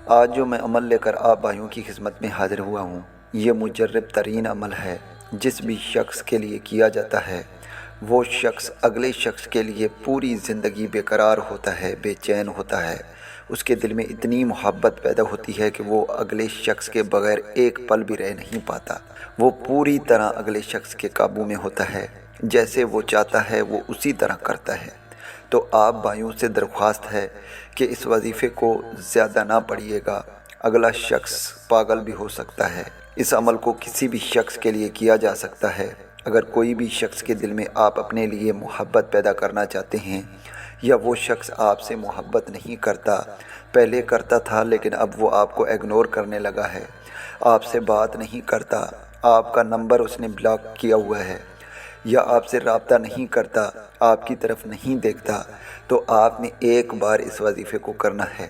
آج جو میں عمل لے کر آپ بھائیوں کی خدمت میں حاضر ہوا ہوں، یہ مجرب ترین عمل ہے۔ جس بھی شخص کے لیے کیا جاتا ہے وہ شخص اگلے شخص کے لیے پوری زندگی بے قرار ہوتا ہے، بے چین ہوتا ہے۔ اس کے دل میں اتنی محبت پیدا ہوتی ہے کہ وہ اگلے شخص کے بغیر ایک پل بھی رہ نہیں پاتا۔ وہ پوری طرح اگلے شخص کے قابو میں ہوتا ہے، جیسے وہ چاہتا ہے وہ اسی طرح کرتا ہے۔ تو آپ بھائیوں سے درخواست ہے کہ اس وظیفے کو زیادہ نہ پڑھیے گا، اگلا شخص پاگل بھی ہو سکتا ہے۔ اس عمل کو کسی بھی شخص کے لیے کیا جا سکتا ہے۔ اگر کوئی بھی شخص کے دل میں آپ اپنے لیے محبت پیدا کرنا چاہتے ہیں، یا وہ شخص آپ سے محبت نہیں کرتا، پہلے کرتا تھا لیکن اب وہ آپ کو اگنور کرنے لگا ہے، آپ سے بات نہیں کرتا، آپ کا نمبر اس نے بلاک کیا ہوا ہے، یا آپ سے رابطہ نہیں کرتا، آپ کی طرف نہیں دیکھتا، تو آپ نے ایک بار اس وظیفے کو کرنا ہے۔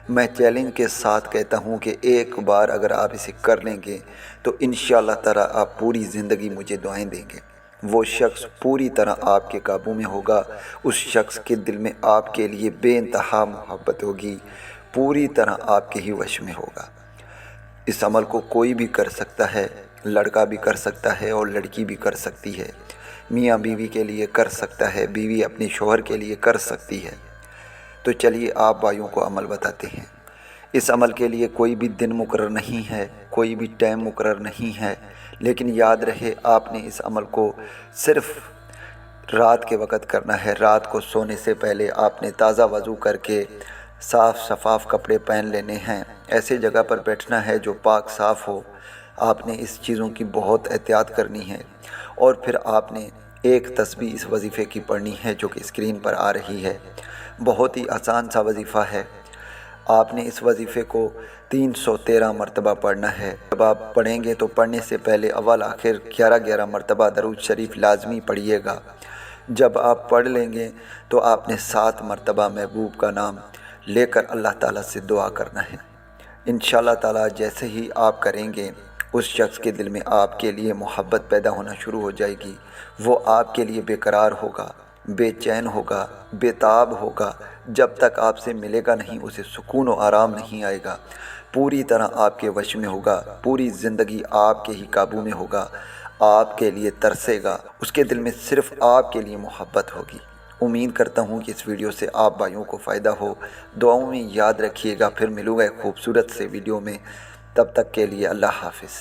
میں چیلنج کے ساتھ کہتا ہوں کہ ایک بار اگر آپ اسے کر لیں گے تو انشاءاللہ تعالیٰ آپ پوری زندگی مجھے دعائیں دیں گے۔ وہ شخص پوری طرح آپ کے قابو میں ہوگا، اس شخص کے دل میں آپ کے لیے بے انتہا محبت ہوگی، پوری طرح آپ کے ہی وش میں ہوگا۔ اس عمل کو کوئی بھی کر سکتا ہے، لڑکا بھی کر سکتا ہے اور لڑکی بھی کر سکتی ہے، میاں بیوی کے لیے کر سکتا ہے، بیوی اپنے شوہر کے لیے کر سکتی ہے۔ تو چلیے آپ بھائیوں کو عمل بتاتے ہیں۔ اس عمل کے لیے کوئی بھی دن مقرر نہیں ہے، کوئی بھی ٹائم مقرر نہیں ہے، لیکن یاد رہے آپ نے اس عمل کو صرف رات کے وقت کرنا ہے۔ رات کو سونے سے پہلے آپ نے تازہ وضو کر کے صاف شفاف کپڑے پہن لینے ہیں، ایسے جگہ پر بیٹھنا ہے جو پاک صاف ہو۔ آپ نے اس چیزوں کی بہت احتیاط کرنی ہے، اور پھر آپ نے ایک تسبیح اس وظیفے کی پڑھنی ہے جو کہ اسکرین پر آ رہی ہے۔ بہت ہی آسان سا وظیفہ ہے۔ آپ نے اس وظیفے کو 313 مرتبہ پڑھنا ہے۔ جب آپ پڑھیں گے تو پڑھنے سے پہلے اول آخر 11 مرتبہ درود شریف لازمی پڑھیے گا۔ جب آپ پڑھ لیں گے تو آپ نے 7 مرتبہ محبوب کا نام لے کر اللہ تعالیٰ سے دعا کرنا ہے۔ انشاءاللہ تعالیٰ جیسے ہی آپ کریں گے اس شخص کے دل میں آپ کے لیے محبت پیدا ہونا شروع ہو جائے گی۔ وہ آپ کے لیے بے قرار ہوگا، بے چین ہوگا، بے تاب ہوگا۔ جب تک آپ سے ملے گا نہیں اسے سکون و آرام نہیں آئے گا، پوری طرح آپ کے وش میں ہوگا، پوری زندگی آپ کے ہی قابو میں ہوگا، آپ کے لیے ترسے گا، اس کے دل میں صرف آپ کے لیے محبت ہوگی۔ امید کرتا ہوں کہ اس ویڈیو سے آپ بھائیوں کو فائدہ ہو۔ دعاؤں میں یاد رکھیے گا، پھر ملوں گا ایک خوبصورت سے ویڈیو میں۔ تب تک کے لیے اللہ حافظ۔